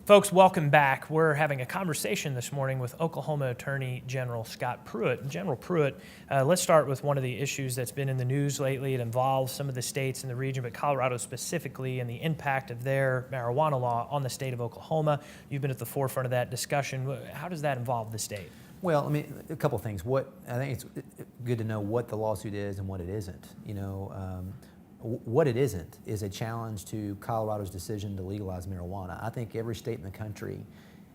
Folks, welcome back. We're having a conversation this morning with Oklahoma Attorney General Scott Pruitt. General Pruitt, let's start with one of the issues that's been in the news lately. It involves some of the states in the region, but Colorado specifically, and the impact of their marijuana law on the state of Oklahoma. You've been at the forefront of that discussion. How does that involve the state? Well, I mean, a couple of things. I think it's good to know what the lawsuit is and what it isn't. What it isn't is a challenge to Colorado's decision to legalize marijuana. I think every state in the country,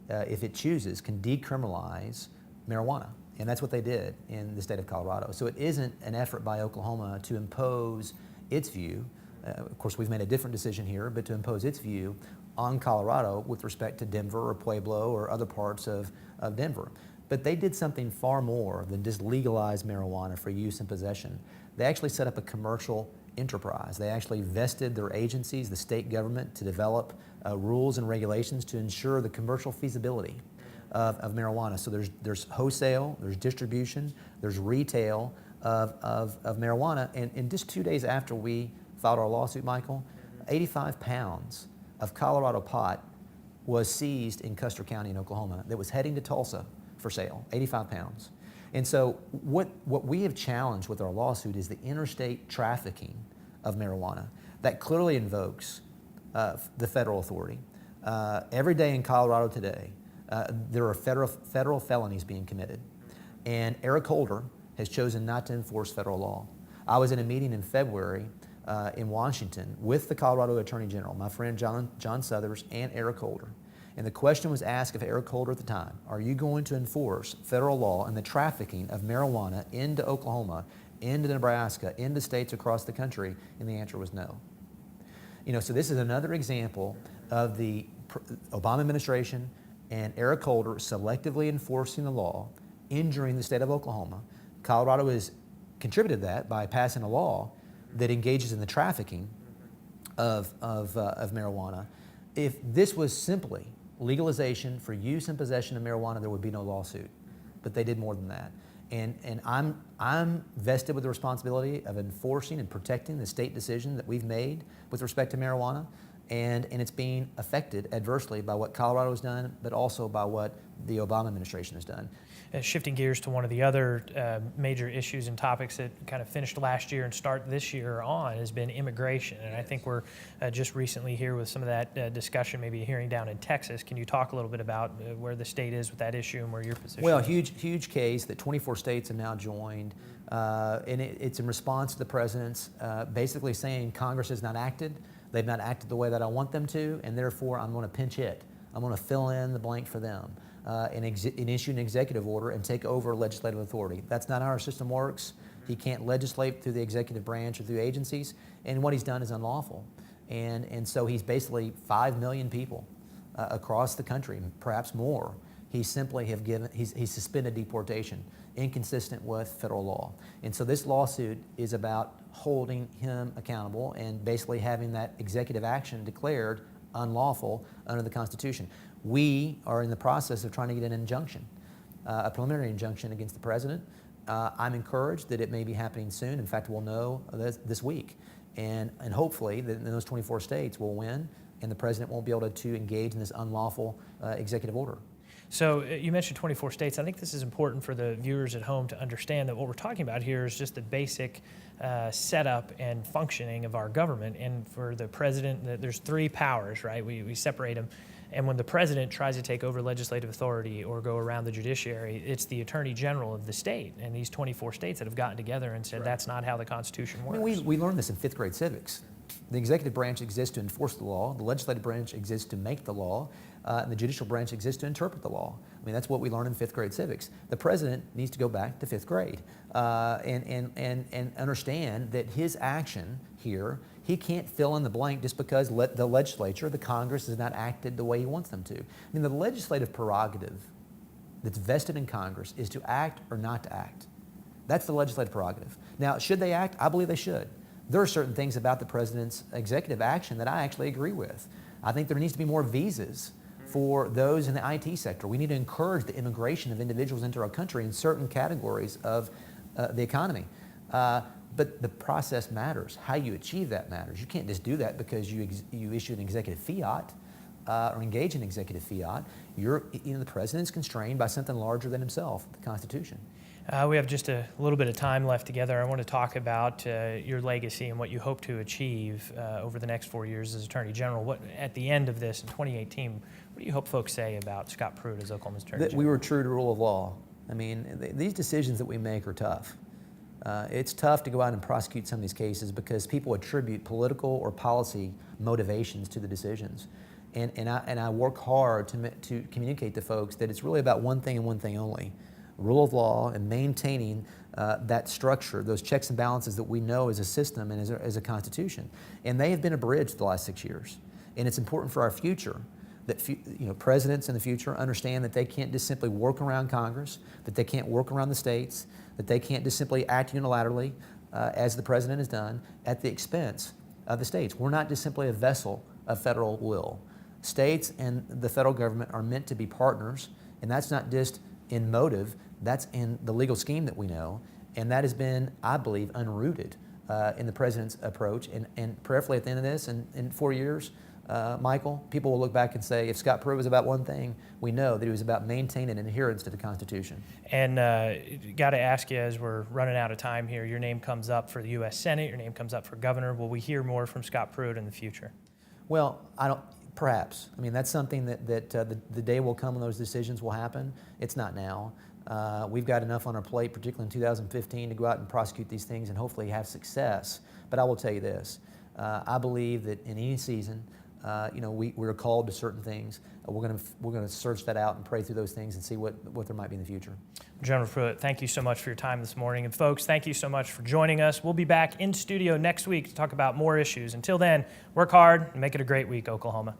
if it chooses, can decriminalize marijuana. And that's what they did in the state of Colorado. So it isn't an effort by Oklahoma to impose its view. Of course, we've made a different decision here, but to impose its view on Colorado with respect to Denver or Pueblo or other parts of Denver. But they did something far more than just legalize marijuana for use and possession. They actually set up a commercial enterprise. They actually vested their agencies, the state government, to develop rules and regulations to ensure the commercial feasibility of marijuana. So there's wholesale, there's distribution, there's retail of marijuana. And just 2 days after we filed our lawsuit, Michael, 85 pounds of Colorado pot was seized in Custer County in Oklahoma that was heading to Tulsa for sale, 85 pounds. And so what we have challenged with our lawsuit is the interstate trafficking of marijuana that clearly invokes the federal authority. Every day in Colorado today, there are federal felonies being committed. And Eric Holder has chosen not to enforce federal law. I was in a meeting in February in Washington with the Colorado Attorney General, my friend John Suthers, and Eric Holder. And the question was asked of Eric Holder at the time, are you going to enforce federal law and the trafficking of marijuana into Oklahoma, into Nebraska, into states across the country? And the answer was no. So this is another example of the Obama administration and Eric Holder selectively enforcing the law, injuring the state of Oklahoma. Colorado has contributed to that by passing a law that engages in the trafficking of marijuana. If this was simply legalization for use and possession of marijuana, there would be no lawsuit. But they did more than that. And I'm vested with the responsibility of enforcing and protecting the state decision that we've made with respect to marijuana. And it's being affected adversely by what Colorado has done, but also by what the Obama administration has done. Shifting gears to one of the other major issues and topics that kind of finished last year and start this year on has been immigration. And I think we're just recently here with some of that discussion, maybe a hearing down in Texas. Can you talk a little bit about where the state is with that issue and where your position Well, is? huge case that 24 states have now joined. And it's in response to the president's basically saying Congress has not acted. They've not acted the way that I want them to, and therefore I'm going to pinch hit. I'm going to fill in the blank for them and issue an executive order and take over legislative authority. That's not how our system works. He can't legislate through the executive branch or through agencies, and what he's done is unlawful. And so he's basically 5 million people across the country, perhaps more. He simply he's suspended deportation, inconsistent with federal law. And so this lawsuit is about holding him accountable and basically having that executive action declared unlawful under the Constitution. We are in the process of trying to get an injunction, a preliminary injunction against the president. I'm encouraged that it may be happening soon. In fact, we'll know this week. And hopefully that in those 24 states we'll win and the president won't be able to engage in this unlawful executive order. So you mentioned 24 states. I think this is important for the viewers at home to understand that what we're talking about here is just the basic setup and functioning of our government. And for the president, there's 3 powers, right? We separate them. And when the president tries to take over legislative authority or go around the judiciary, it's the attorney general of the state and these 24 states that have gotten together and said that's not how the Constitution works. I mean, we learned this in 5th grade civics. The executive branch exists to enforce the law, the legislative branch exists to make the law, and the judicial branch exists to interpret the law. I mean, that's what we learned in 5th grade civics. The president needs to go back to 5th grade and understand that his action here, he can't fill in the blank just because the legislature, the Congress, has not acted the way he wants them to. I mean, the legislative prerogative that's vested in Congress is to act or not to act. That's the legislative prerogative. Now, should they act? I believe they should. There are certain things about the president's executive action that I actually agree with. I think there needs to be more visas for those in the IT sector. We need to encourage the immigration of individuals into our country in certain categories of the economy. But the process matters. How you achieve that matters. You can't just do that because you issue an executive fiat. or engage in executive fiat, the president's constrained by something larger than himself, the Constitution. We have just a little bit of time left together. I want to talk about your legacy and what you hope to achieve over the next 4 years as Attorney General. What, at the end of this in 2018, what do you hope folks say about Scott Pruitt as Oklahoma's Attorney General? That we were true to rule of law. I mean, these decisions that we make are tough. It's tough to go out and prosecute some of these cases because people attribute political or policy motivations to the decisions. And I work hard to communicate to folks that it's really about one thing and one thing only: rule of law and maintaining that structure, those checks and balances that we know as a system and as a constitution. And they have been abridged the last 6 years. And it's important for our future that presidents in the future understand that they can't just simply work around Congress, that they can't work around the states, that they can't just simply act unilaterally, as the president has done, at the expense of the states. We're not just simply a vessel of federal will. States and the federal government are meant to be partners, and that's not just in motive, that's in the legal scheme that we know, and that has been, I believe, unrooted in the president's approach. And prayerfully at the end of this, in 4 years, Michael, people will look back and say, if Scott Pruitt was about one thing, we know that he was about maintaining adherence to the Constitution. And got to ask you, as we're running out of time here, your name comes up for the U.S. Senate, your name comes up for governor. Will we hear more from Scott Pruitt in the future? Well, perhaps. I mean, that's something that the day will come when those decisions will happen. It's not now. We've got enough on our plate, particularly in 2015, to go out and prosecute these things and hopefully have success. But I will tell you this. I believe that in any season, we're called to certain things. We're going to search that out and pray through those things and see what there might be in the future. General Pruitt, thank you so much for your time this morning. And folks, thank you so much for joining us. We'll be back in studio next week to talk about more issues. Until then, work hard and make it a great week, Oklahoma.